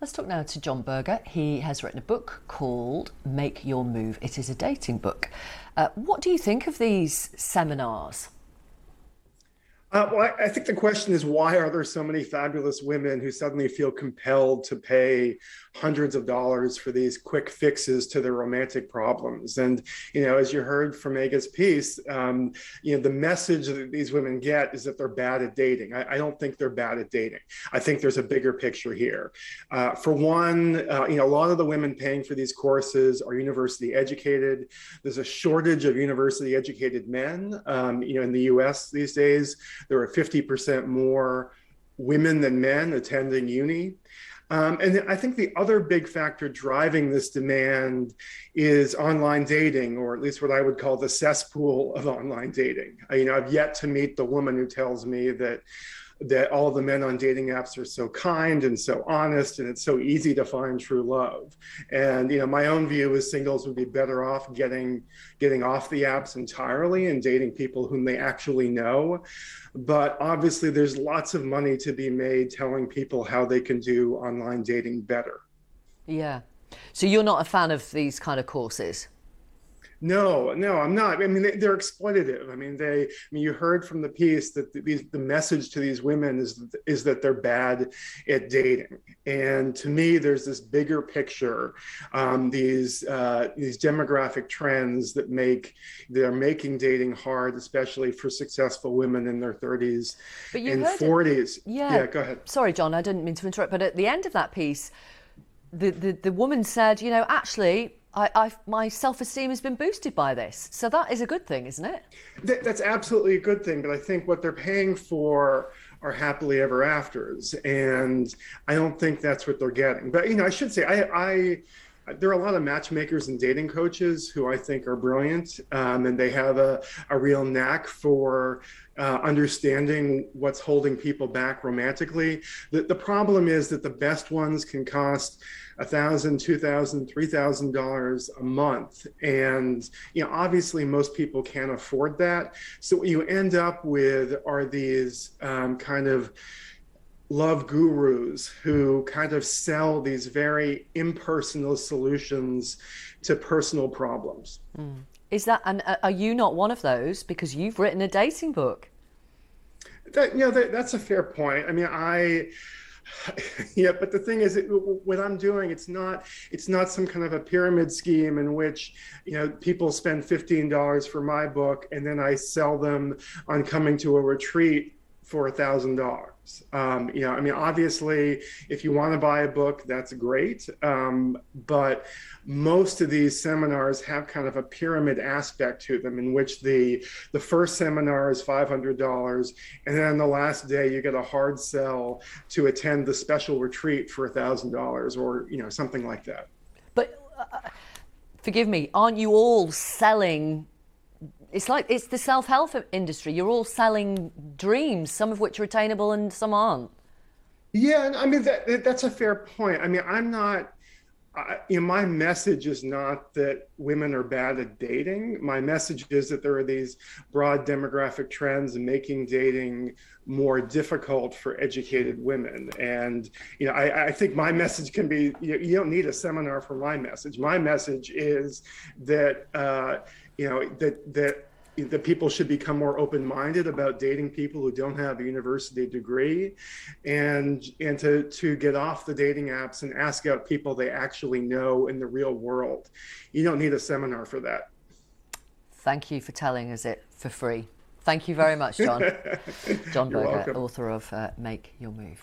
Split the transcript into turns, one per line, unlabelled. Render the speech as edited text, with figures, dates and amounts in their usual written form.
Let's talk now to John Berger. He has written a book called Make Your Move. It is a dating book. What do you think of these seminars?
I think the question is, why are there so many fabulous women who suddenly feel compelled to pay hundreds of dollars for these quick fixes to their romantic problems? And, as you heard from Mega's piece, the message that these women get is that they're bad at dating. I don't think they're bad at dating. I think there's a bigger picture here. For one, a lot of the women paying for these courses are university educated. There's a shortage of university educated men, in the US these days. There are 50% more women than men attending uni. And I think the other big factor driving this demand is online dating, or at least what I would call the cesspool of online dating. I've yet to meet the woman who tells me that all the men on dating apps are so kind and so honest, and it's so easy to find true love. And my own view is singles would be better off getting off the apps entirely and dating people whom they actually know. But obviously, there's lots of money to be made telling people how they can do online dating better.
Yeah. So you're not a fan of these kind of courses?
No, I'm not. I mean, they're exploitative. You heard from the piece that the message to these women is that they're bad at dating. And to me, there's this bigger picture, these demographic trends that are making dating hard, especially for successful women in their 30s and 40s. Yeah, go ahead.
Sorry, John, I didn't mean to interrupt, but at the end of that piece, the woman said, actually, my self-esteem has been boosted by this. So that is a good thing, isn't it?
That's absolutely a good thing. But I think what they're paying for are happily ever afters. And I don't think that's what they're getting. But, I should say, there are a lot of matchmakers and dating coaches who I think are brilliant, and they have a real knack for understanding what's holding people back romantically. The problem is that the best ones can cost $1,000, $2,000, $3,000 a month, and obviously most people can't afford that. So what you end up with are these kind of love gurus who kind of sell these very impersonal solutions to personal problems.
Is that, and are you not one of those? Because you've written a dating book.
That's a fair point. But the thing is, what I'm doing, it's not some kind of a pyramid scheme in which, people spend $15 for my book and then I sell them on coming to a retreat for $1,000. Obviously, if you want to buy a book, that's great. But most of these seminars have kind of a pyramid aspect to them, in which the first seminar is $500, and then on the last day you get a hard sell to attend the special retreat for $1,000, or something like that.
But forgive me, aren't you all selling? It's like it's the self-help industry. You're all selling dreams, some of which are attainable and some aren't.
Yeah, and that's a fair point. I'm not. My message is not that women are bad at dating. My message is that there are these broad demographic trends making dating more difficult for educated women. And I think my message can be: you don't need a seminar for my message. My message is that that people should become more open-minded about dating people who don't have a university degree, and to get off the dating apps and ask out people they actually know in the real world. You don't need a seminar for that.
Thank you for telling us it for free. Thank you very much, John. John Berger,
welcome.
author of Make Your Move.